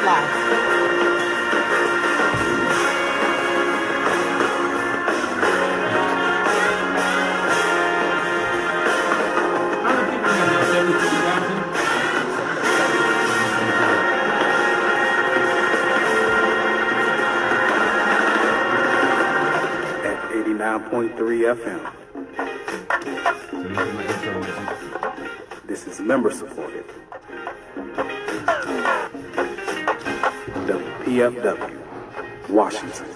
Live. At 89.3 FM. This is member supported. WPFW, Washington.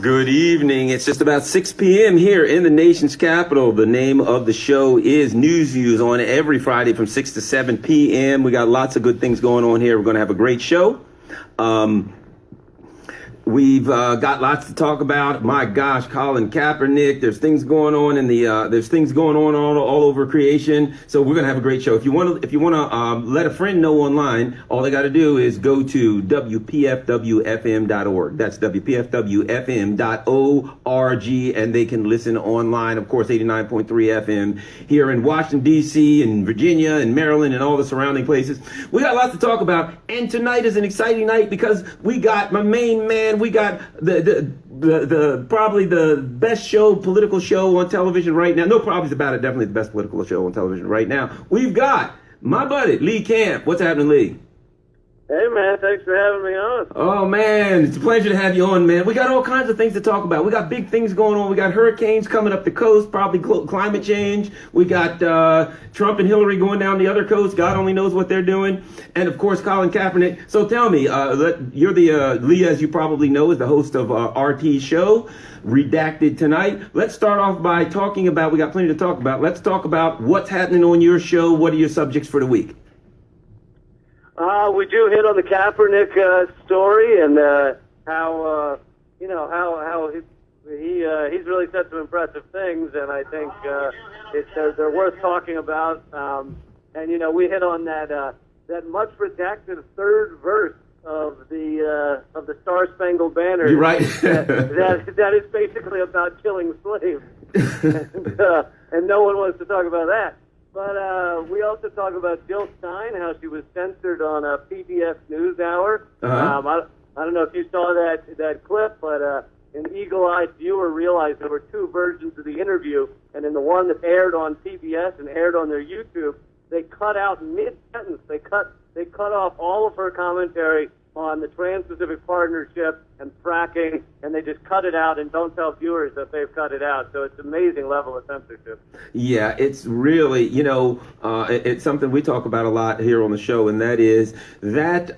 Good evening. It's just about 6 p.m. here in the nation's capital. The name of the show is News Views on every Friday from 6 to 7 p.m. We got lots of good things going on here. We're going to have a great show. We've got lots to talk about. My gosh, Colin Kaepernick. There's things going on in the all over creation. So we're gonna have a great show. If you want to let a friend know online, all they got to do is go to WPFWFM.org. That's WPFWFM.org, and they can listen online. Of course, 89.3 FM here in Washington D.C. and Virginia and Maryland and all the surrounding places. We got lots to talk about, and tonight is an exciting night because we got my main man. We got the probably the best political show on television right now. No problems about it. Definitely the best political show on television right now. We've got my buddy, Lee Camp. What's happening, Lee? Hey, man, thanks for having me on. Oh, man, it's a pleasure to have you on, man. We got all kinds of things to talk about. We got big things going on. We got hurricanes coming up the coast, probably climate change. We got Trump and Hillary going down the other coast. God only knows what they're doing. And, of course, Colin Kaepernick. So tell me, you're Lee, as you probably know, is the host of RT's show, Redacted Tonight. Let's start off by talking about, we got plenty to talk about. Let's talk about what's happening on your show. What are your subjects for the week? We do hit on the Kaepernick story and how he's really said some impressive things, and I think they're worth talking about. And we hit on that much redacted third verse of the Star Spangled Banner. You're right. that is basically about killing slaves, and no one wants to talk about that. But we also talk about Jill Stein, how she was censored on a PBS NewsHour. I don't know if you saw that clip, but an eagle-eyed viewer realized there were two versions of the interview, and in the one that aired on PBS and aired on their YouTube, they cut out mid-sentence. They cut off all of her commentary on the Trans-Pacific Partnership and fracking, and they just cut it out and don't tell viewers that they've cut it out. So it's an amazing level of censorship. Yeah, it's really, it's something we talk about a lot here on the show, and that is that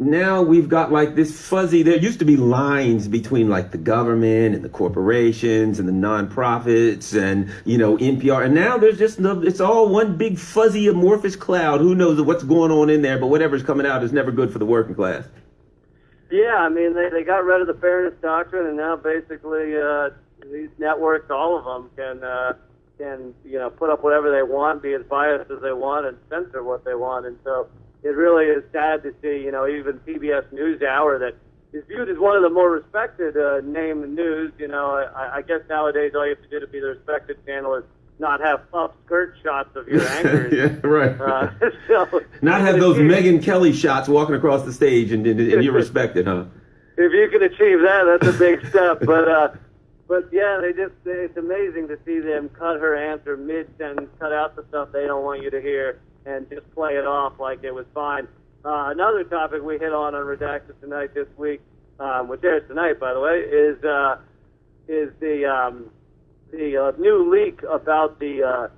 now we've got like this fuzzy, there used to be lines between like the government and the corporations and the nonprofits and, NPR, and now there's just, it's all one big fuzzy amorphous cloud. Who knows what's going on in there, but whatever's coming out is never good for the working class. Yeah, I mean, they got rid of the fairness doctrine, and now basically these networks, all of them, can put up whatever they want, be as biased as they want, and censor what they want. And so it really is sad to see, even PBS NewsHour that is viewed as one of the more respected name in news. I guess nowadays all you have to do to be the respected channel is not have up-skirt shots of your anchors. Yeah, right. So, not have those Megyn Kelly shots walking across the stage and you're respected, huh? If you can achieve that, that's a big step. But yeah, it's amazing to see them cut her answer mid-sentence, cut out the stuff they don't want you to hear, and just play it off like it was fine. Another topic we hit on Redacted Tonight this week, which airs tonight, by the way, is the new leak about the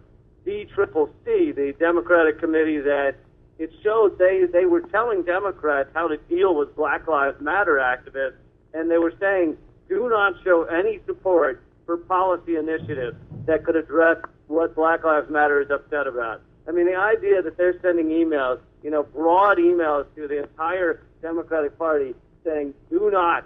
DCCC, the Democratic Committee, that it showed they were telling Democrats how to deal with Black Lives Matter activists, and they were saying, do not show any support for policy initiatives that could address what Black Lives Matter is upset about. I mean, the idea that they're sending emails broad emails to the entire Democratic Party saying, do not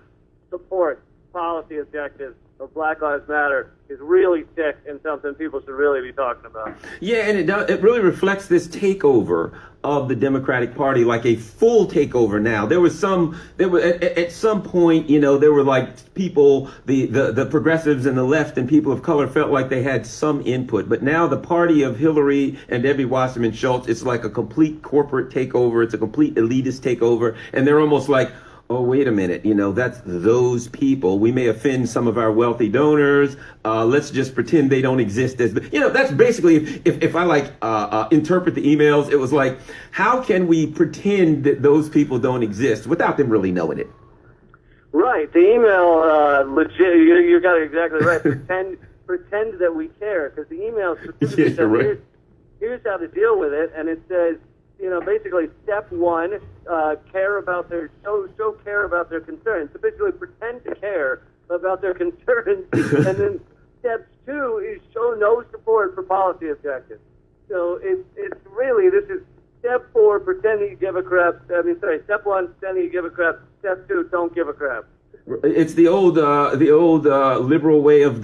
support policy objectives of Black Lives Matter is really sick and something people should really be talking about. Yeah, and it really reflects this takeover of the Democratic Party, like a full takeover now. At some point, there were like people, the progressives and the left and people of color felt like they had some input. But now the party of Hillary and Debbie Wasserman Schultz, it's like a complete corporate takeover. It's a complete elitist takeover. And they're almost like, oh, wait a minute, that's those people. We may offend some of our wealthy donors. Let's just pretend they don't exist that's basically, if I interpret the emails, it was like, how can we pretend that those people don't exist without them really knowing it? Right. The email, legit, you got it exactly right. pretend that we care, because the email specifically says, right. here's how to deal with it, and it says, basically step one, show care about their concerns. So basically pretend to care about their concerns. And then step two is show no support for policy objectives. So it's really, this is step four, pretend that you give a crap. Step one, pretend that you give a crap. Step two, don't give a crap. It's the old liberal way of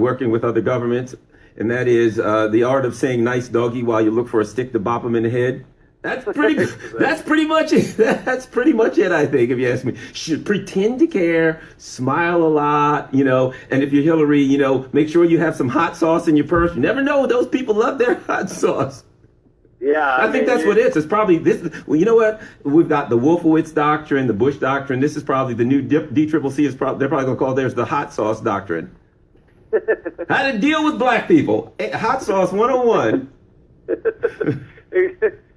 working with other governments. And that is the art of saying nice doggy while you look for a stick to bop them in the head. That's pretty much it. That's pretty much it, I think, if you ask me. Should pretend to care, smile a lot, and if you're Hillary, make sure you have some hot sauce in your purse. You never know, those people love their hot sauce. Yeah. I think that's what it is. It's probably this. Well, you know what? We've got the Wolfowitz doctrine, the Bush doctrine. This is probably the new DCCC. They're probably going to call theirs the hot sauce doctrine. How to deal with black people. Hot sauce 101.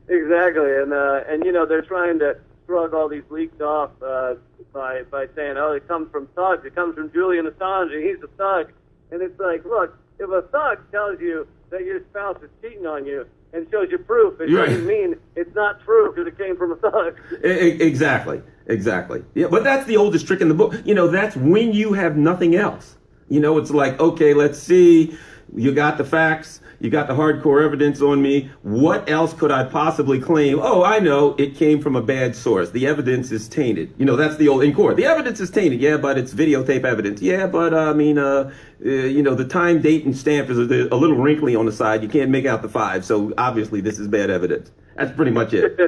Exactly. And they're trying to shrug all these leaks off by saying, oh, it comes from thugs. It comes from Julian Assange. He's a thug. And it's like, look, if a thug tells you that your spouse is cheating on you and shows you proof, it doesn't mean it's not true because it came from a thug. Exactly. Yeah, but that's the oldest trick in the book. That's when you have nothing else. It's like, okay, let's see. You got the facts. You got the hardcore evidence on me. What else could I possibly claim? Oh, I know. It came from a bad source. The evidence is tainted. That's the old in court. The evidence is tainted. Yeah, but it's videotape evidence. Yeah, but the time, date, and stamp is a little wrinkly on the side. You can't make out the 5. So obviously this is bad evidence. That's pretty much it.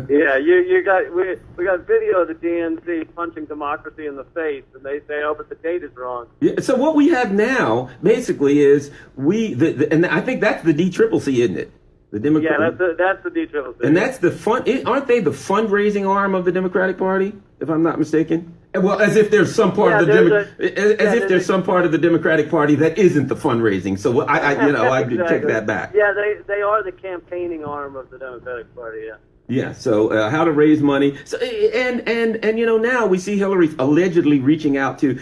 Yeah, we got video of the DNC punching democracy in the face, and they say, oh, but the date is wrong. Yeah, so what we have now basically is and I think that's the DCCC, isn't it? The Democrat. Yeah, that's the DCCC. And that's aren't they the fundraising arm of the Democratic Party, if I'm not mistaken? Well, as if there's some part of the some part of the Democratic Party that isn't the fundraising. So I exactly. take that back. Yeah, they are the campaigning arm of the Democratic Party. Yeah. Yeah. So how to raise money. So and now we see Hillary allegedly reaching out to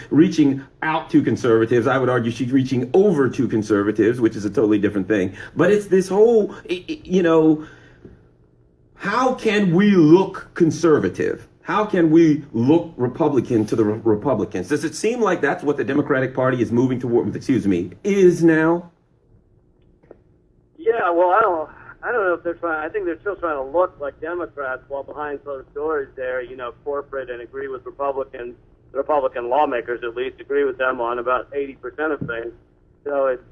conservatives. I would argue she's reaching over to conservatives, which is a totally different thing. But it's this whole how can we look conservative? How can we look Republican to the Republicans? Does it seem like that's what the Democratic Party is moving toward, is now? Yeah, well, I don't know if they're trying. I think they're still trying to look like Democrats while behind closed doors they're, corporate and agree with Republicans. The Republican lawmakers, at least, agree with them on about 80% of things. So it's,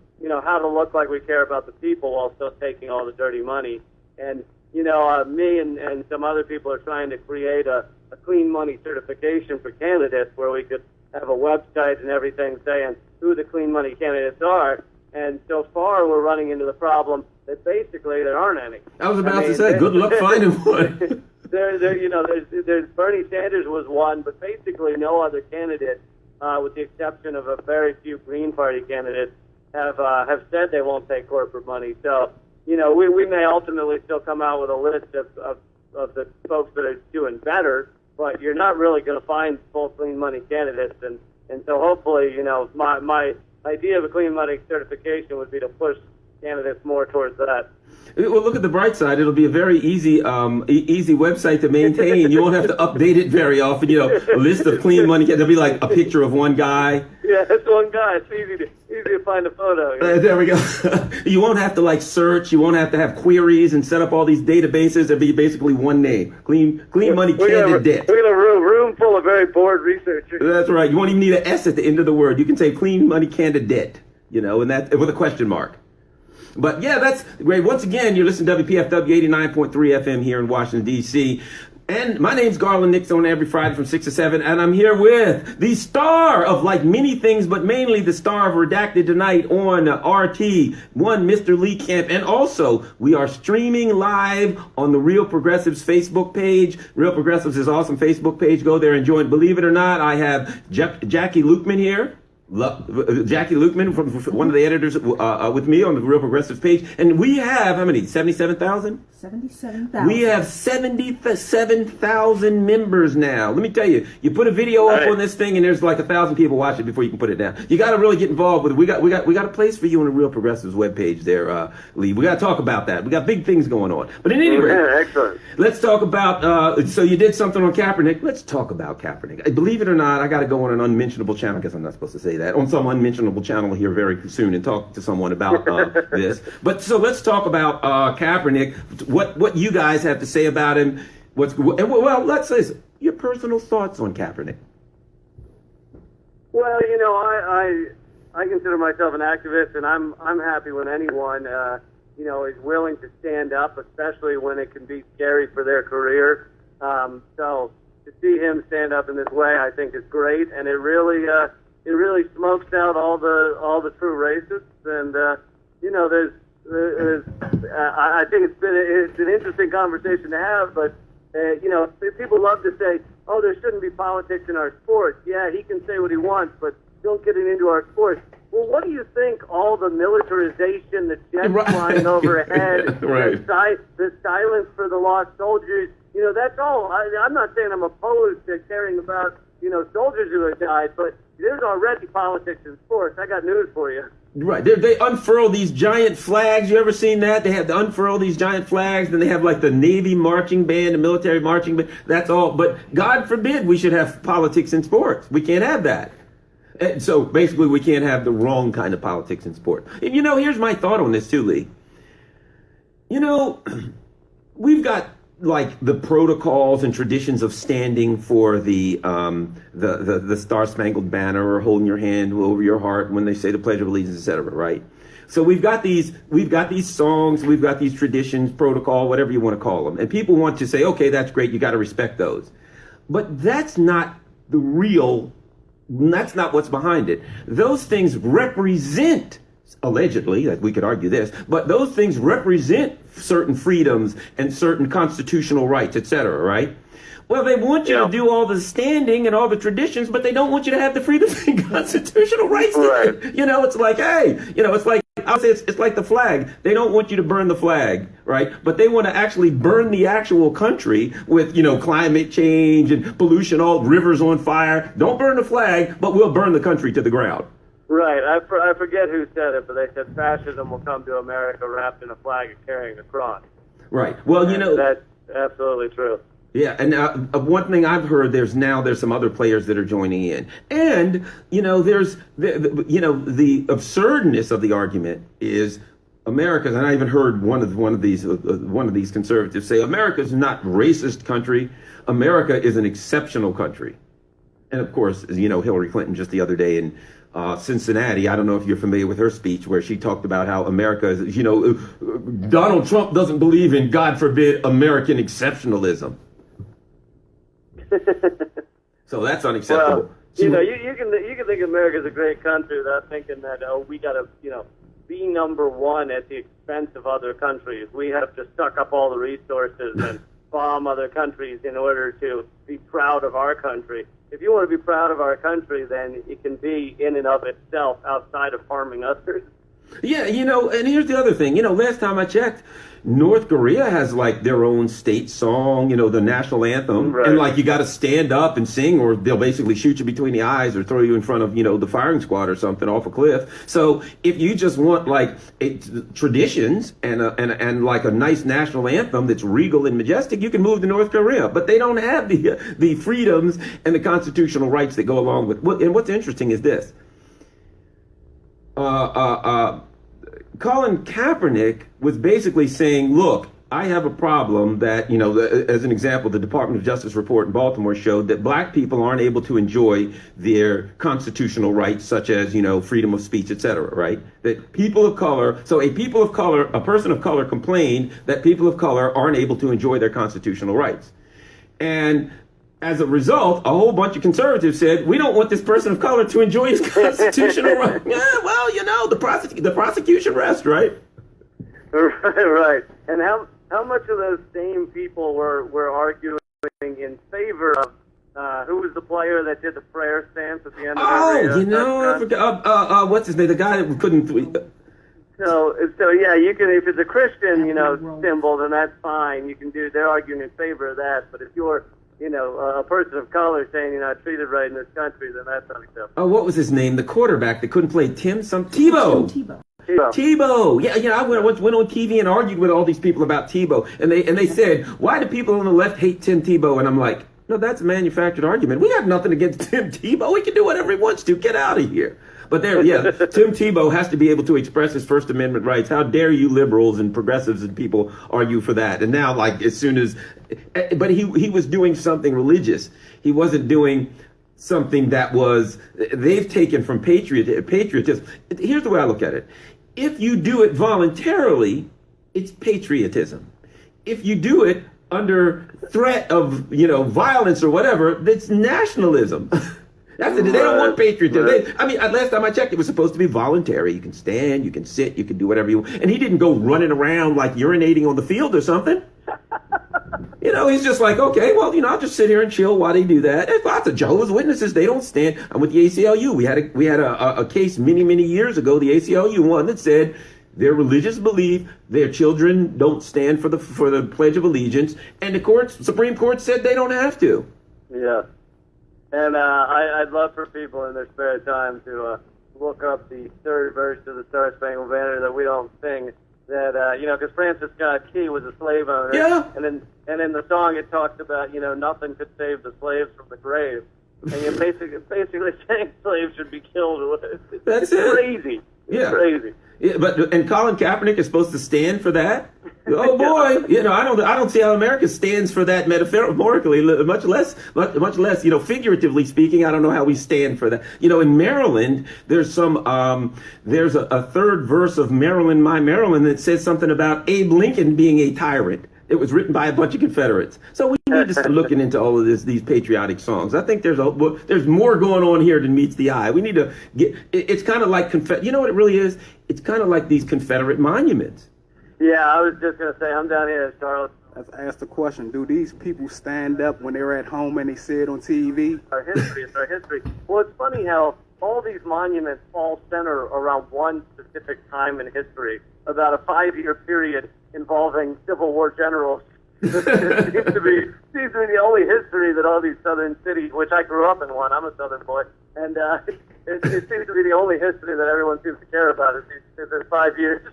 how to look like we care about the people while still taking all the dirty money. And, me and some other people are trying to create a clean money certification for candidates where we could have a website and everything saying who the clean money candidates are. And so far, we're running into the problem that basically there aren't any. I was about to say, good luck finding one. there's Bernie Sanders was one, but basically no other candidate, with the exception of a very few Green Party candidates, have said they won't take corporate money. So, we may ultimately still come out with a list of the folks that are doing better, but you're not really going to find full clean money candidates. And so hopefully, my idea of a clean money certification would be to push candidates more towards that. Well, look at the bright side. It'll be a very easy website to maintain. You won't have to update it very often. A list of clean money. There'll be like a picture of one guy. Yeah, it's one guy. It's easy to find a photo. There we go. You won't have to like search. You won't have to have queries and set up all these databases. It'll be basically one name. Clean money candidate. We got a room full of very bored researchers. That's right. You won't even need an S at the end of the word. You can say clean money candidate, and that with a question mark. But yeah, that's great. Once again, you're listening to WPFW 89.3 FM here in Washington, D.C. And my name's Garland Nixon on every Friday from 6 to 7. And I'm here with the star of like many things, but mainly the star of Redacted tonight on RT, one Mr. Lee Camp. And also, we are streaming live on the Real Progressives Facebook page. Real Progressives is awesome Facebook page. Go there and join. Believe it or not, I have Jackie Lukeman here. Jackie Lukeman, from one of the editors, with me on the Real Progressives page. And we have, how many? 77,000? 77,000. We have 77,000 members now. Let me tell you, you put a video up on this thing and there's like 1,000 people watch it before you can put it down. You got to really get involved with it. We got a place for you on the Real Progressives webpage there, Lee. We got to talk about that. We got big things going on. But at any rate, excellent. Let's talk about, so you did something on Kaepernick. Let's talk about Kaepernick. Believe it or not, I got to go on an unmentionable channel. I guess I'm not supposed to say that. On some unmentionable channel here very soon and talk to someone about this. But so let's talk about Kaepernick. What you guys have to say about him? Well, let's say your personal thoughts on Kaepernick. Well, I consider myself an activist, and I'm happy when anyone is willing to stand up, especially when it can be scary for their career. So to see him stand up in this way, I think is great, and it really smokes out all the true racists, and I think it's an interesting conversation to have, but people love to say, oh, there shouldn't be politics in our sports. Yeah, he can say what he wants, but don't get it into our sports. Well, what do you think all the militarization, the jets flying overhead, the silence for the lost soldiers, that's all. I'm not saying I'm opposed to caring about, soldiers who have died, but there's already politics in sports. I got news for you. Right. They unfurl these giant flags. You ever seen that? They have to unfurl these giant flags. Then they have like the Navy marching band, the military marching band. That's all. But God forbid we should have politics in sports. We can't have that. And so basically we can't have the wrong kind of politics in sports. And here's my thought on this too, Lee. We've got like the protocols and traditions of standing for the Star-Spangled Banner or holding your hand over your heart when they say the Pledge of Allegiance, etc. Right? So we've got these songs, we've got these traditions, protocol, whatever you want to call them, and people want to say, okay, that's great, you got to respect those, but that's not the real. That's not what's behind it. Those things represent. Allegedly, we could argue this, but those things represent certain freedoms and certain constitutional rights, etc., right? Well, they want you to do all the standing and all the traditions, but they don't want you to have the freedoms and constitutional rights. Right. It's like, hey, it's like, I'll say it's like the flag. They don't want you to burn the flag, right? But they want to actually burn the actual country with, climate change and pollution, all rivers on fire. Don't burn the flag, but we'll burn the country to the ground. Right. I forget who said it, but they said fascism will come to America wrapped in a flag and carrying a cross. Right. Well, that's absolutely true. Yeah, and one thing I've heard, there's some other players that are joining in, and there's the absurdness of the argument is America's, and I even heard one of these conservatives say America's not racist country, America is an exceptional country, and of course, Hillary Clinton just the other day in Cincinnati. I don't know if you're familiar with her speech where she talked about how America is, Donald Trump doesn't believe in, God forbid, American exceptionalism. So that's unacceptable. Well, you can think America's a great country without thinking that we got to be number one at the expense of other countries. We have to suck up all the resources and bomb other countries in order to be proud of our country. If you want to be proud of our country, then it can be in and of itself outside of harming others. Yeah, and here's the other thing. Last time I checked, North Korea has like their own state song, the national anthem. Right. And like you got to stand up and sing or they'll basically shoot you between the eyes or throw you in front of, the firing squad or something off a cliff. So if you just want like traditions and like a nice national anthem that's regal and majestic, you can move to North Korea. But they don't have the freedoms and the constitutional rights that go along with. And what's interesting is this. Colin Kaepernick was basically saying, look, I have a problem that, as an example, the Department of Justice report in Baltimore showed that black people aren't able to enjoy their constitutional rights, such as, freedom of speech, et cetera, right? That people of color, a person of color complained that people of color aren't able to enjoy their constitutional rights. And as a result, a whole bunch of conservatives said, we don't want this person of color to enjoy his constitutional rights. Yeah, well, the prosecution rests, right? Right. And how much of those same people were arguing in favor of who was the player that did the prayer stance at the end of every I forgot. What's his name? The guy that couldn't. So yeah, you can, if it's a Christian, symbol, then that's fine. You can do. They're arguing in favor of that. But if you're, a person of color saying you're not treated right in this country, then that's unacceptable. Oh, what was his name? The quarterback that couldn't play Tebow. Tebow. Yeah, I went on TV and argued with all these people about Tebow, and they said, why do people on the left hate Tim Tebow? And I'm like, no, that's a manufactured argument. We have nothing against Tim Tebow. He can do whatever he wants to. Get out of here. But Tim Tebow has to be able to express his First Amendment rights. How dare you liberals and progressives and people argue for that? And now, but he was doing something religious. He wasn't doing something that they've taken from patriotism. Here's the way I look at it. If you do it voluntarily, it's patriotism. If you do it under threat of, violence or whatever, that's nationalism. That's it. They don't want patriotism. Last time I checked, it was supposed to be voluntary. You can stand, you can sit, you can do whatever you want. And he didn't go running around like urinating on the field or something. He's just like, okay, well, I'll just sit here and chill while they do that. There's lots of Jehovah's Witnesses. They don't stand. I'm with the ACLU. We had a case many years ago, the ACLU one, that said their religious belief, their children don't stand for the Pledge of Allegiance, and the Supreme Court said they don't have to. Yeah. And I'd love for people in their spare time to look up the third verse of the Star Spangled Banner that we don't sing. That because Francis Scott Key was a slave owner. Yeah. And in the song it talks about nothing could save the slaves from the grave. And you're basically saying slaves should be killed. It's crazy. It's crazy. Yeah, and Colin Kaepernick is supposed to stand for that. Oh boy, I don't see how America stands for that metaphorically, much less, figuratively speaking. I don't know how we stand for that. In Maryland, there's a third verse of Maryland, My Maryland, that says something about Abe Lincoln being a tyrant. It was written by a bunch of Confederates. So we need to start looking into all of these patriotic songs. I think there's more going on here than meets the eye. We need to it's kind of like you know what it really is? It's kind of like these Confederate monuments. Yeah, I was just going to say, I'm down here in Charlotte. Let's ask the question, do these people stand up when they're at home and they see it on TV? It's our history. Well, it's funny how all these monuments all center around one specific time in history, about a 5-year period involving Civil War generals. It seems to be the only history that all these southern cities, which I grew up in one, I'm a southern boy, and it seems to be the only history that everyone seems to care about is these 5 years.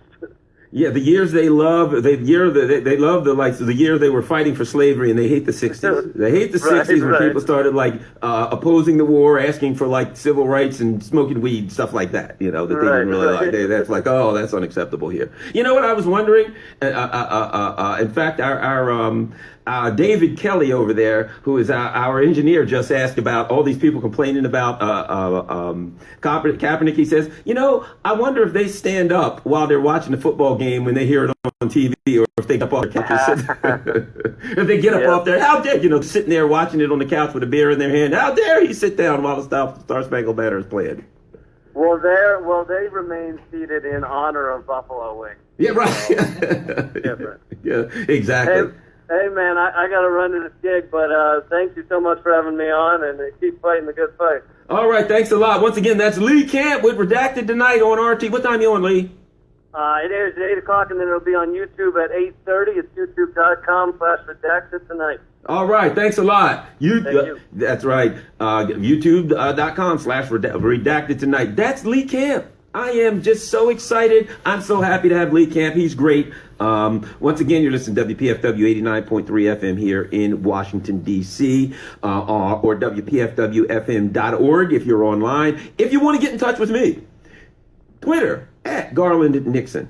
Yeah, the years they love, the year the year they were fighting for slavery, and they hate the 60s. They hate the 60s when people started opposing the war, asking for civil rights and smoking weed, stuff like that. That they didn't really like. That's that's unacceptable here. You know what I was wondering? In fact, our David Kelly over there, who is our engineer, just asked about all these people complaining about Kaepernick. He says, I wonder if they stand up while they're watching the football game when they hear it on TV, or if they get up off their couches. If they get up off there, how dare sitting there watching it on the couch with a beer in their hand? How dare he sit down while the Star Spangled Banner is playing? Well, they remain seated in honor of Buffalo Wings. Yeah, right. Different. Yeah, exactly. Hey man, I got to run to this gig, but thank you so much for having me on, and keep fighting the good fight. All right, thanks a lot. Once again, that's Lee Camp with Redacted tonight on RT. What time are you on, Lee? It airs at 8 o'clock, and then it'll be on YouTube at 8:30. It's youtube.com/redacted tonight. All right, thanks a lot. Thank you. That's right. youtube.com/redacted tonight. That's Lee Camp. I am just so excited. I'm so happy to have Lee Camp. He's great. Once again, you're listening to WPFW 89.3 FM here in Washington, D.C., or WPFWFM.org if you're online. If you want to get in touch with me, Twitter at Garland Nixon.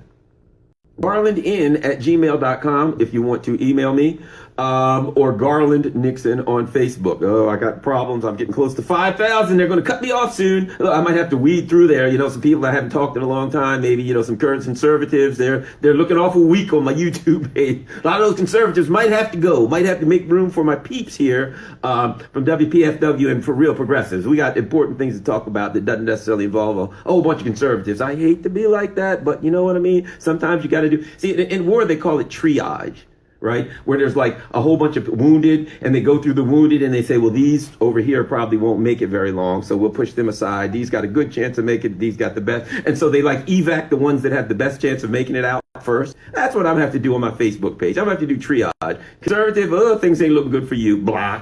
GarlandN@gmail.com if you want to email me, or Garland Nixon on Facebook. Oh, I got problems. I'm getting close to 5,000. They're going to cut me off soon. I might have to weed through there. You know, some people I haven't talked in a long time. Maybe, you know, some current conservatives. They're looking awful weak on my YouTube page. A lot of those conservatives might have to go. Might have to make room for my peeps here from WPFW and for real progressives. We got important things to talk about that doesn't necessarily involve a whole bunch of conservatives. I hate to be like that, but you know what I mean? Sometimes you got to do. See, in war they call it triage, right? Where there's like a whole bunch of wounded, and they go through the wounded, and they say, well, these over here probably won't make it very long, so we'll push them aside. These got a good chance of making it. These got the best, and so they like evac the ones that have the best chance of making it out first. That's what I'm gonna have to do on my Facebook page. I'm gonna have to do triage. Conservative, things ain't looking good for you. Blah.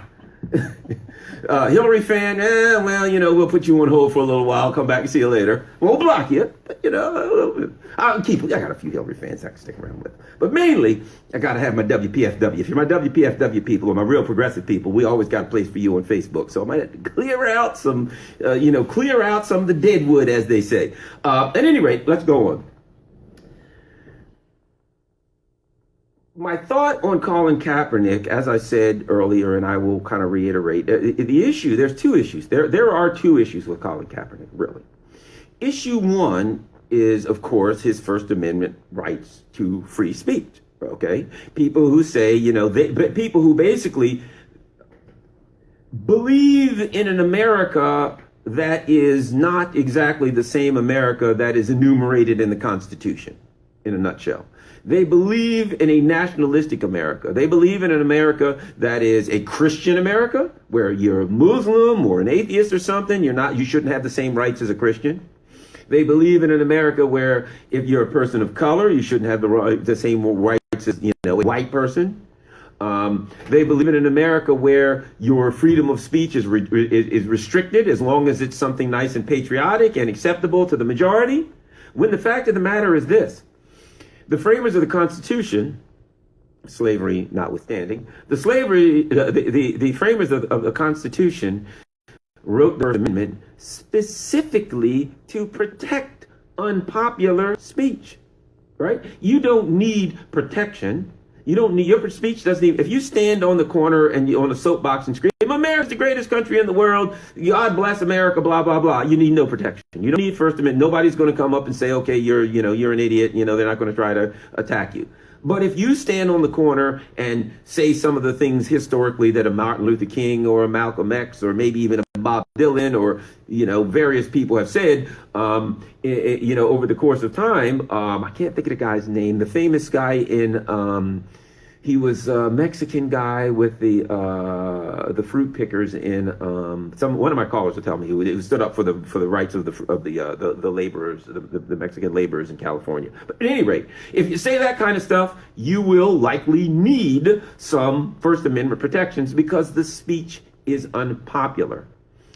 Hillary fan, well, you know, we'll put you on hold for a little while, come back and see you later. Won't block you, but, you know, I got a few Hillary fans I can stick around with. But mainly, I got to have my WPFW. If you're my WPFW people or my real progressive people, we always got a place for you on Facebook. So I might have to clear out some of the deadwood, as they say. At any rate, let's go on. My thought on Colin Kaepernick, as I said earlier, and I will kind of reiterate, the issue, there's two issues. There are two issues with Colin Kaepernick, really. Issue one is, of course, his First Amendment rights to free speech, okay? People who say, you know, people who basically believe in an America that is not exactly the same America that is enumerated in the Constitution, in a nutshell. They believe in a nationalistic America. They believe in an America that is a Christian America, where you're a Muslim or an atheist or something, you shouldn't have the same rights as a Christian. They believe in an America where if you're a person of color, you shouldn't have the same rights as, you know, a white person. They believe in an America where your freedom of speech is restricted as long as it's something nice and patriotic and acceptable to the majority. When the fact of the matter is this: the framers of the Constitution, slavery notwithstanding, the framers of the Constitution wrote the First Amendment specifically to protect unpopular speech, right? You don't need protection. You don't need, your speech doesn't even, if you stand on the corner and you on a soapbox and scream, America's the greatest country in the world, God bless America, blah, blah, blah, you need no protection. You don't need First Amendment. Nobody's going to come up and say, okay, you're an idiot. You know, they're not going to try to attack you. But if you stand on the corner and say some of the things historically that a Martin Luther King or a Malcolm X or maybe even a Bob Dylan or, you know, various people have said, over the course of time, I can't think of the guy's name, the famous guy in, he was a Mexican guy with the fruit pickers in one of my callers will tell me who stood up for the rights of the laborers, the Mexican laborers in California. But at any rate, if you say that kind of stuff, you will likely need some First Amendment protections because the speech is unpopular.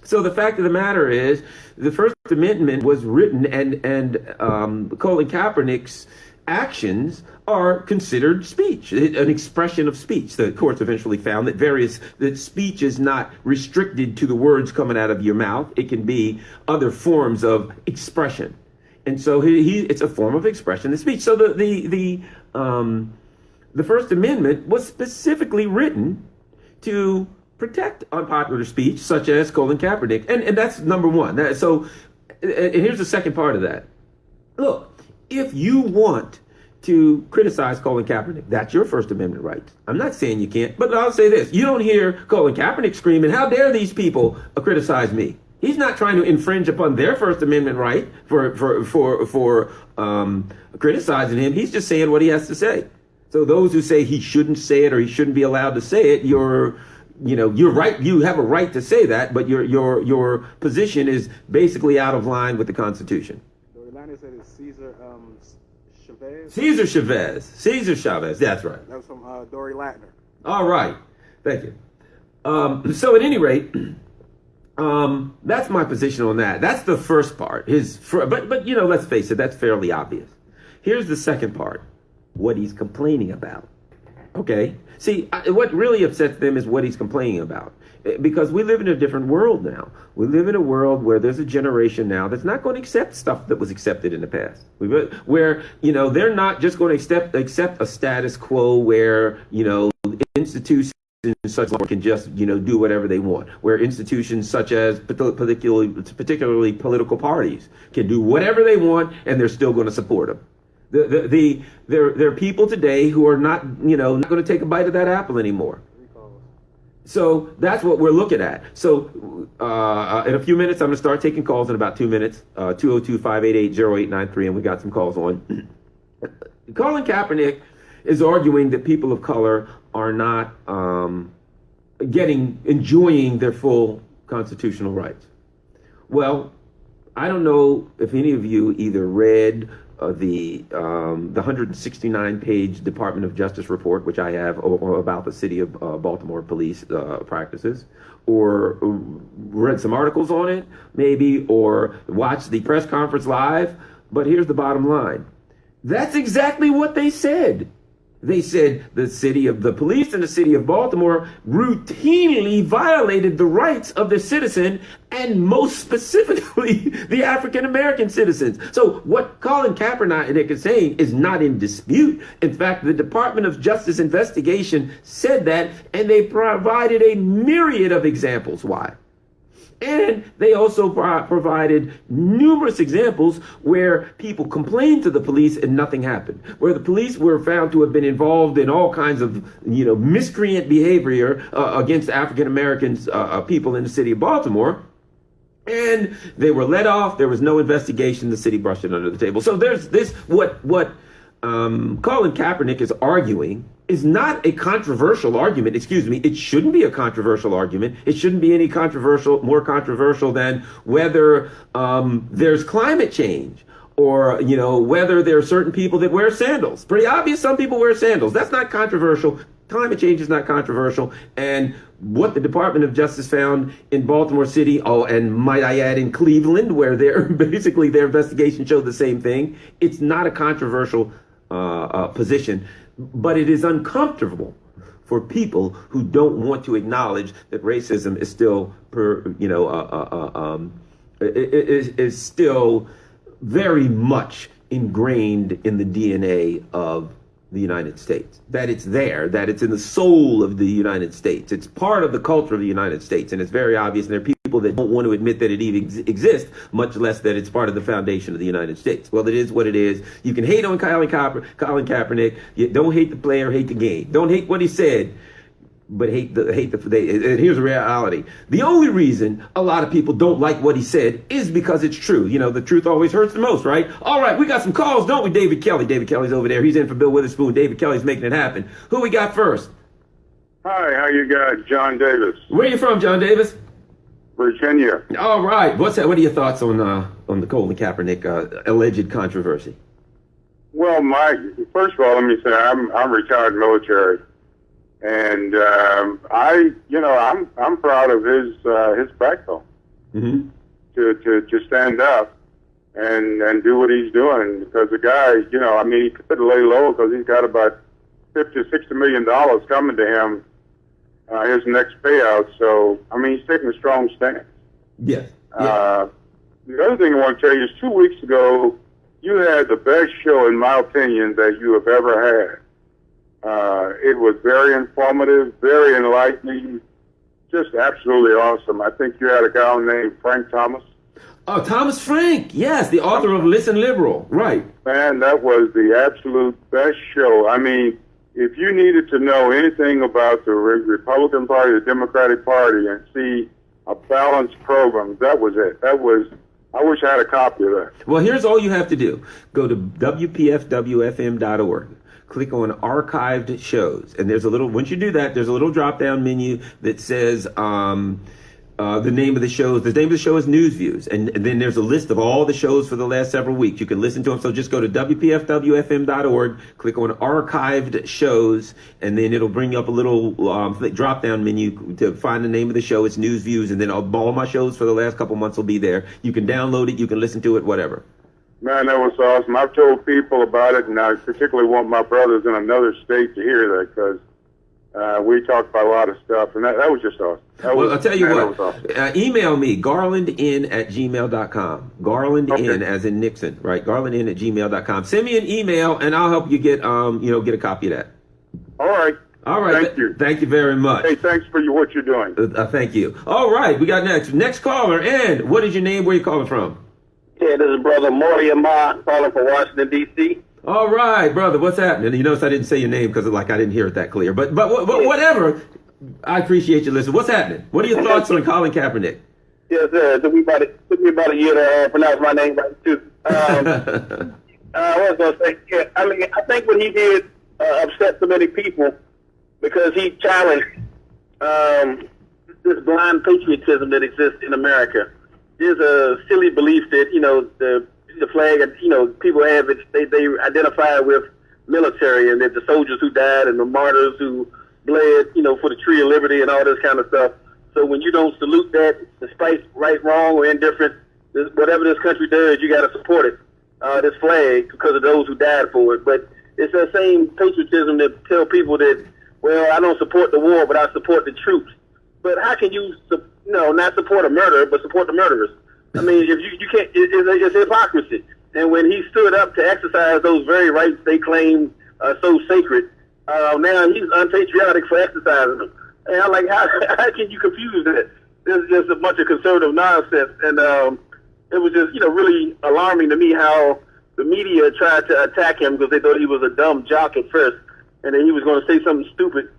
So the fact of the matter is, the First Amendment was written, and Colin Kaepernick's actions are considered speech, an expression of speech. The courts eventually found that speech is not restricted to the words coming out of your mouth. It can be other forms of expression, and so it's a form of expression of speech. So the First Amendment was specifically written to protect unpopular speech, such as Colin Kaepernick, and that's number one. And here's the second part of that. Look, if you want to criticize Colin Kaepernick, that's your First Amendment right. I'm not saying you can't, but I'll say this. You don't hear Colin Kaepernick screaming, how dare these people criticize me? He's not trying to infringe upon their First Amendment right for criticizing him. He's just saying what he has to say. So those who say he shouldn't say it or he shouldn't be allowed to say it, you're right. You have a right to say that, but your position is basically out of line with the Constitution. Said it's Cesar Chavez. Cesar Chavez. That's right. That was from Dory Latner. All right. Thank you. So at any rate, that's my position on that. That's the first part. But let's face it, that's fairly obvious. Here's the second part. What he's complaining about. Okay. See, what really upsets them is what he's complaining about. Because we live in a different world now. We live in a world where there's a generation now that's not going to accept stuff that was accepted in the past. Where, they're not just going to accept a status quo where, institutions such as can just, do whatever they want. Where institutions such as particularly political parties can do whatever they want and they're still going to support them. There are people today who are not going to take a bite of that apple anymore. So that's what we're looking at. So in a few minutes, I'm going to start taking calls in about 2 minutes, 202-588-0893, and we got some calls on. Colin Kaepernick is arguing that people of color are not enjoying thetheir full constitutional rights. Well, I don't know if any of you either read the 169-page Department of Justice report, which I have, about the city of Baltimore police practices, or read some articles on it, maybe, or watched the press conference live. But here's the bottom line. That's exactly what they said. They said the police in the city of Baltimore routinely violated the rights of the citizen, and most specifically the African-American citizens. So what Colin Kaepernick is saying is not in dispute. In fact, the Department of Justice investigation said that, and they provided a myriad of examples why. And they also provided numerous examples where people complained to the police and nothing happened, where the police were found to have been involved in all kinds of, miscreant behavior against African Americans, people in the city of Baltimore. And they were let off. There was no investigation. The city brushed it under the table. So there's this, what Colin Kaepernick is arguing is not a controversial argument. Excuse me. It shouldn't be a controversial argument. It shouldn't be any more controversial than whether there's climate change, or, whether there are certain people that wear sandals. Pretty obvious. Some people wear sandals. That's not controversial. Climate change is not controversial. And what the Department of Justice found in Baltimore City, and might I add in Cleveland, where their investigation showed the same thing. It's not a controversial position. But it is uncomfortable for people who don't want to acknowledge that racism is still, is still very much ingrained in the DNA of the United States. That it's there, that it's in the soul of the United States. It's part of the culture of the United States, and it's very obvious. And there are people that don't want to admit that it even exists, much less that it's part of the foundation of the United States. Well, it is what it is. You can hate on Colin Kaepernick. You don't hate the player, hate the game. Don't hate what he said, but hate the. Here's the reality. The only reason a lot of people don't like what he said is because it's true. The truth always hurts the most, right? All right, we got some calls, don't we, David Kelly? David Kelly's over there. He's in for Bill Witherspoon. David Kelly's making it happen. Who we got first? Hi, how you guys? John Davis. Where you from, John Davis? Virginia. All right. What are your thoughts on the Colin Kaepernick alleged controversy? Well, first of all, let me say I'm retired military, and I'm proud of his backbone to stand up and do what he's doing, because the guy, he could lay low because he's got about $50-60 million coming to him. His next payout. So, he's taking a strong stance. Yes. The other thing I want to tell you is 2 weeks ago, you had the best show, in my opinion, that you have ever had. It was very informative, very enlightening, just absolutely awesome. I think you had a guy named Frank Thomas. Oh, Thomas Frank. Yes, the author of Listen Liberal. Right. Man, that was the absolute best show. If you needed to know anything about the Republican Party, the Democratic Party, and see a balanced program, that was it. I wish I had a copy of that. Well, here's all you have to do. Go to WPFWFM.org. Click on archived shows. And once you do that, there's a little drop down menu that says, the name of the show. The name of the show is News Views, and then there's a list of all the shows for the last several weeks. You can listen to them. So just go to WPFWFM.org, click on archived shows, and then it'll bring you up a little drop-down menu to find the name of the show. It's News Views, and then all my shows for the last couple months will be there. You can download it, you can listen to it, whatever. Man, that was awesome. I've told people about it, and I particularly want my brothers in another state to hear that because we talked about a lot of stuff, and that was just awesome. I'll tell you what. Awesome. Email me, garlandin@gmail.com. Garlandin, as in Nixon, right? Garlandin@gmail.com. Send me an email, and I'll help you get get a copy of that. All right. All right. Thank you. Thank you very much. Hey, thanks for what you're doing. Thank you. All right, we got next caller. And what is your name? Where are you calling from? Yeah, this is Brother Maury Ahmad calling from Washington, D.C. All right, brother, what's happening? You notice I didn't say your name because I didn't hear it that clear. But whatever. I appreciate you listening. What's happening? What are your thoughts on Colin Kaepernick? Yes, sir. It took me about a year to pronounce my name right, too. I was going to say, yeah, I mean, I think what he did upset so many people because he challenged this blind patriotism that exists in America. There's a silly belief that, the flag, people have it, they identify with military and that the soldiers who died and the martyrs who bled, for the tree of liberty and all this kind of stuff. So when you don't salute that, despite right, wrong, or indifferent, whatever this country does, you got to support it, this flag, because of those who died for it. But it's that same patriotism that tell people that, well, I don't support the war, but I support the troops. But how can you, not support a murderer, but support the murderers? I mean, if you can't, it's hypocrisy. And when he stood up to exercise those very rights they claim are so sacred, now he's unpatriotic for exercising them. And I'm like, how can you confuse that? There's just a bunch of conservative nonsense. And it was just, really alarming to me how the media tried to attack him because they thought he was a dumb jock at first, and then he was going to say something stupid,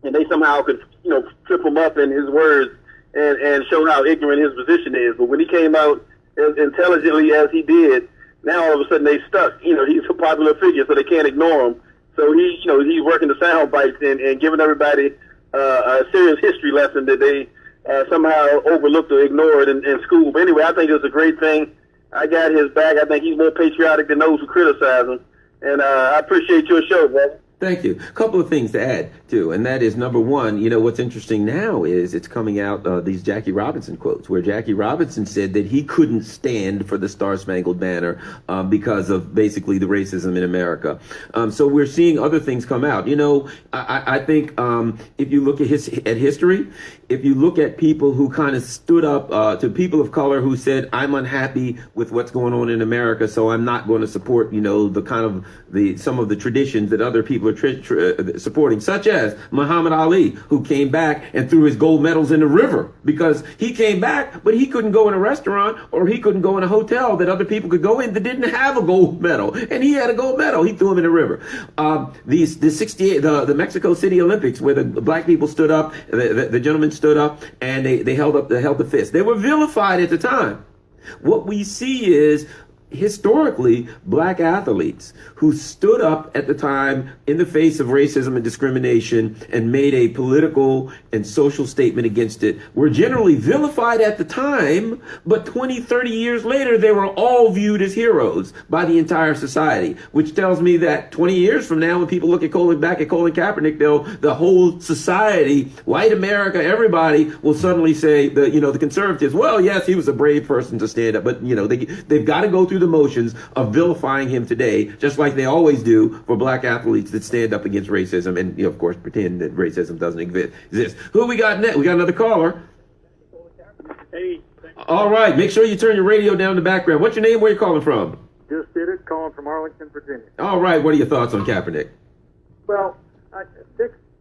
and they somehow could, trip him up in his words and show how ignorant his position is. But when he came out as intelligently as he did, now all of a sudden they stuck. He's a popular figure, so they can't ignore him. So he's working the sound bites and giving everybody a serious history lesson that they somehow overlooked or ignored in school. But anyway, I think it's a great thing. I got his back. I think he's more patriotic than those who criticize him. And I appreciate your show, brother. Thank you. A couple of things to add, too, and that is, number one, what's interesting now is it's coming out, these Jackie Robinson quotes, where Jackie Robinson said that he couldn't stand for the Star-Spangled Banner because of basically the racism in America. So we're seeing other things come out. I think if you look at history, if you look at people who kind of stood up to people of color who said, I'm unhappy with what's going on in America, so I'm not going to support, the kind of some of the traditions that other people are supporting, such as Muhammad Ali, who came back and threw his gold medals in the river because he came back, but he couldn't go in a restaurant or he couldn't go in a hotel that other people could go in that didn't have a gold medal, and he had a gold medal. He threw him in the river. The Mexico City Olympics, where the black people stood up, the gentlemen stood up, and they held the fist. They were vilified at the time. What we see is, historically, black athletes who stood up at the time in the face of racism and discrimination and made a political and social statement against it were generally vilified at the time, but 20, 30 years later, they were all viewed as heroes by the entire society, which tells me that 20 years from now, when people look at Colin Kaepernick, the whole society, white America, everybody will suddenly say, the conservatives, well, yes, he was a brave person to stand up, but, they've got to go through the motions of vilifying him today, just like they always do for black athletes that stand up against racism and, of course, pretend that racism doesn't exist. Who we got next? We got another caller. Hey. All right. Make sure you turn your radio down in the background. What's your name? Where are you calling from? Just did it. Calling from Arlington, Virginia. All right. What are your thoughts on Kaepernick? Well,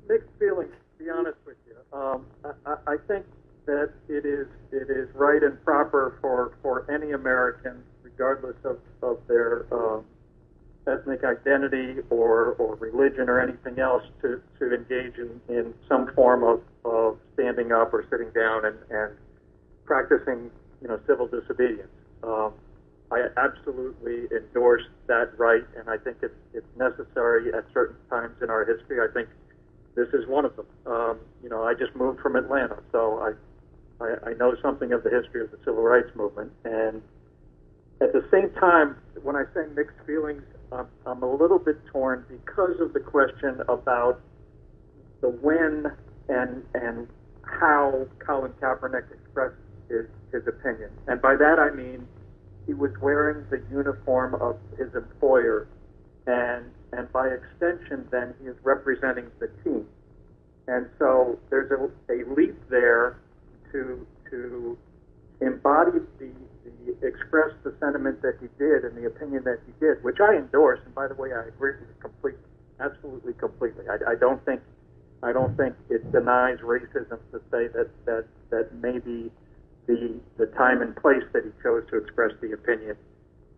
mixed feelings, to be honest with you. I think that it is right and proper for any American, regardless of their ethnic identity or religion or anything else, to engage in some form of standing up or sitting down and practicing civil disobedience. I absolutely endorse that right, and I think it's necessary at certain times in our history. I think this is one of them. I just moved from Atlanta, so I know something of the history of the civil rights movement, and at the same time, when I say mixed feelings, I'm a little bit torn because of the question about the when and how Colin Kaepernick expressed his opinion. And by that I mean he was wearing the uniform of his employer, and by extension, then he is representing the team. And so there's a leap there to embody express the sentiment that he did and the opinion that he did, which I endorse. And by the way, I agree with it completely, absolutely completely. I don't think it denies racism to say that maybe the time and place that he chose to express the opinion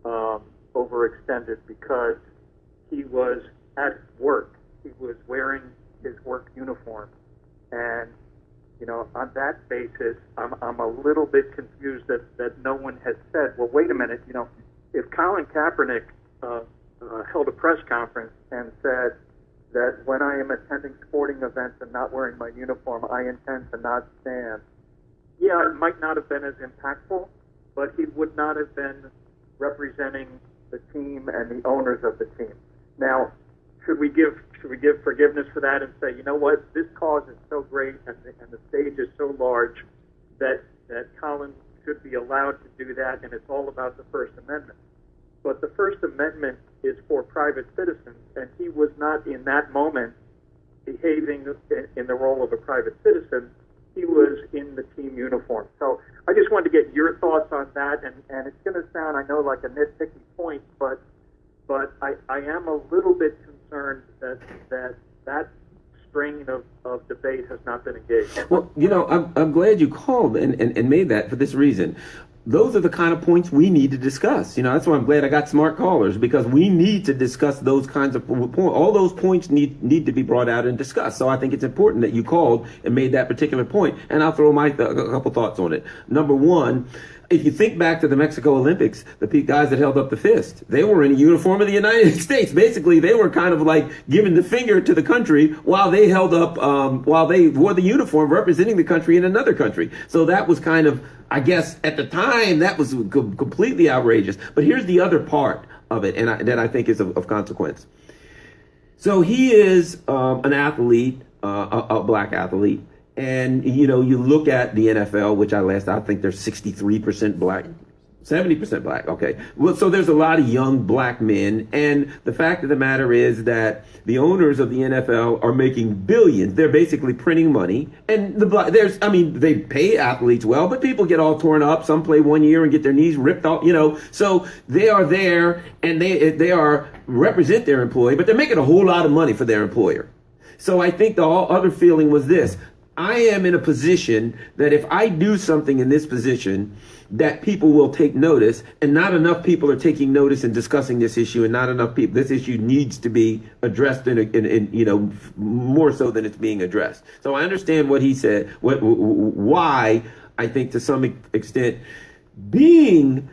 overextended, because he was at work. He was wearing his work uniform, and on that basis, I'm a little bit confused that no one has said, well, wait a minute, if Colin Kaepernick held a press conference and said that when I am attending sporting events and not wearing my uniform, I intend to not stand, yeah, it might not have been as impactful, but he would not have been representing the team and the owners of the team. Now, should we give forgiveness for that and say, you know what, this cause is so great and the stage is so large that Colin should be allowed to do that, and it's all about the First Amendment. But the First Amendment is for private citizens, and he was not in that moment behaving in the role of a private citizen. He was in the team uniform. So I just wanted to get your thoughts on that, and it's going to sound, I know, like a nitpicky point, but I am a little bit concerned that strain of debate has not been engaged. Well, I'm glad you called and made that for this reason. Those are the kind of points we need to discuss. That's why I'm glad I got smart callers, because we need to discuss those kinds of points. All those points need to be brought out and discussed. So I think it's important that you called and made that particular point. And I'll throw a couple thoughts on it. Number one, if you think back to the Mexico Olympics, the guys that held up the fist, they were in a uniform of the United States. Basically, they were kind of like giving the finger to the country while they held up, while they wore the uniform representing the country in another country. So that was kind of, I guess, at the time, that was completely outrageous. But here's the other part of it, and that I think is of consequence. So he is an athlete, a black athlete. And, you look at the NFL, which I think there's 63% black, 70% black. Okay. Well, so there's a lot of young black men. And the fact of the matter is that the owners of the NFL are making billions. They're basically printing money. And they pay athletes well, but people get all torn up. Some play 1 year and get their knees ripped off, So they are there and they are represent their employee, but they're making a whole lot of money for their employer. So I think the other feeling was this. I am in a position that if I do something in this position, that people will take notice, and not enough people are taking notice and discussing this issue, and not enough people. This issue needs to be addressed in more so than it's being addressed. So I understand what he said. Why I think to some extent, being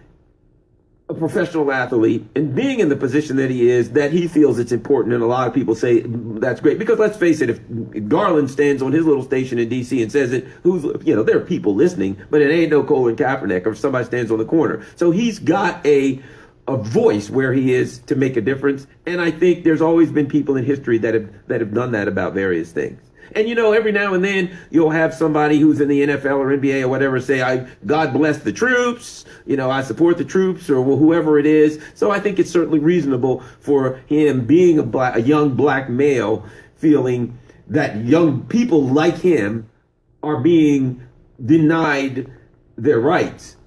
a professional athlete and being in the position that he is, that he feels it's important, and a lot of people say that's great, because let's face it, if Garland stands on his little station in DC and says it, there are people listening, but it ain't no Colin Kaepernick, or if somebody stands on the corner. So he's got a voice where he is to make a difference, and I think there's always been people in history that have done that about various things. And, every now and then you'll have somebody who's in the NFL or NBA or whatever say, God bless the troops, I support the troops, or whoever it is. So I think it's certainly reasonable for him, being a young black male, feeling that young people like him are being denied their rights.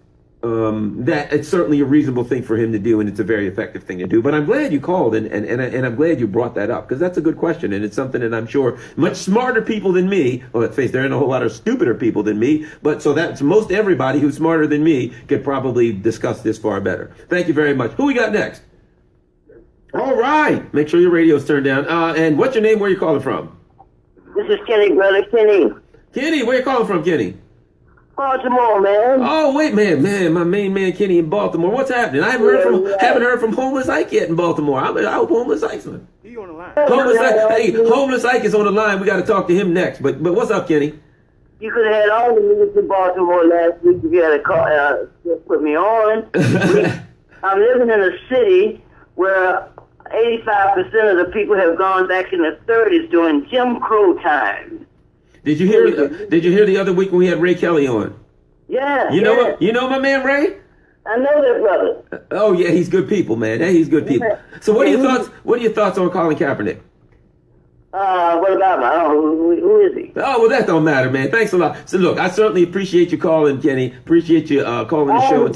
That it's certainly a reasonable thing for him to do, and it's a very effective thing to do. But I'm glad you called, and I'm glad you brought that up, because that's a good question, and it's something that I'm sure much smarter people than me, well, let's face it, there ain't a whole lot of stupider people than me, but so that's most everybody who's smarter than me could probably discuss this far better. Thank you very much. Who we got next? All right. Make sure your radio's turned down. And what's your name? Where you calling from? This is Kenny, brother. Kenny. Kenny, where you calling from, Kenny? Baltimore, man. Oh, wait, man, my main man Kenny in Baltimore. What's happening? I haven't heard from Homeless Ike yet in Baltimore. I hope Homeless Ike's on. He on the line. Homeless Ike is on the line. We got to talk to him next. But what's up, Kenny? You could have had all the minutes in Baltimore last week if you had a call, put me on. I'm living in a city where 85% of the people have gone back in the 30s during Jim Crow times. Did you hear the other week when we had Ray Kelly on? Yeah. You know my man Ray? I know that brother. Oh yeah, he's good people, man. Hey, he's good people. So what are your thoughts? What are your thoughts on Colin Kaepernick? What about him? I don't know. Who is he? Oh, well, that don't matter, man. Thanks a lot. So, look, I certainly appreciate you calling, Kenny. Appreciate you calling the show.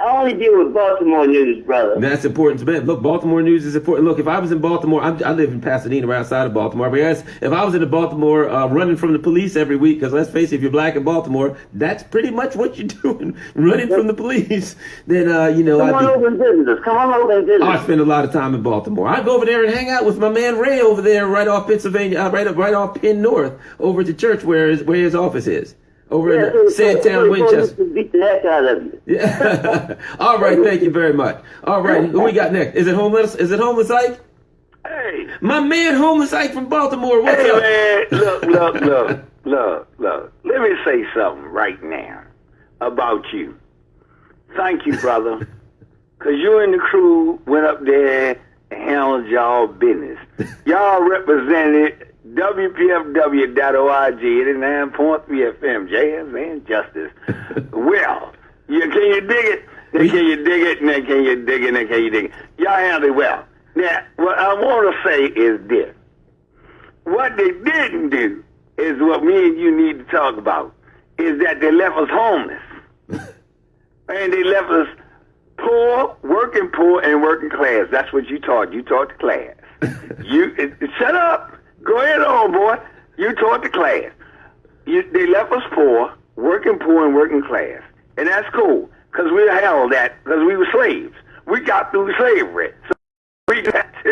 I only deal with Baltimore news, brother. That's important, man. Look, Baltimore news is important. Look, if I was in Baltimore, I live in Pasadena, right outside of Baltimore. But if I was in Baltimore running from the police every week, because let's face it, if you're black in Baltimore, that's pretty much what you're doing, running from the police. Then, Come on over and visit us. Come on over and visit us. I spend a lot of time in Baltimore. I go over there and hang out with my man Ray over there, right off Pennsylvania, right off Penn North, over to church where his office is. Over in Sandtown, Winchester. Beat the heck out of you. Yeah. All right, thank you very much. All right, who we got next? Is it homeless? Homeless Ike? Hey, my man, homeless Ike from Baltimore. What's up? Man, look. Let me say something right now about you. Thank you, brother, because you and the crew went up there and handled y'all business. Y'all represented WPFW.org, 89.3 FM, jazz and justice. Well, can you dig it? Then can you dig it? And then can you dig it? And then can you dig it? Y'all handled it well. Now, what I want to say is this. What they didn't do is what me and you need to talk about, is that they left us homeless. And they left us poor, and working class. That's what you taught. You taught the class. Shut up. Go ahead on, boy. You taught the class. They left us poor, and working class. And that's cool, because we held that, because we were slaves. We got through slavery. So we got to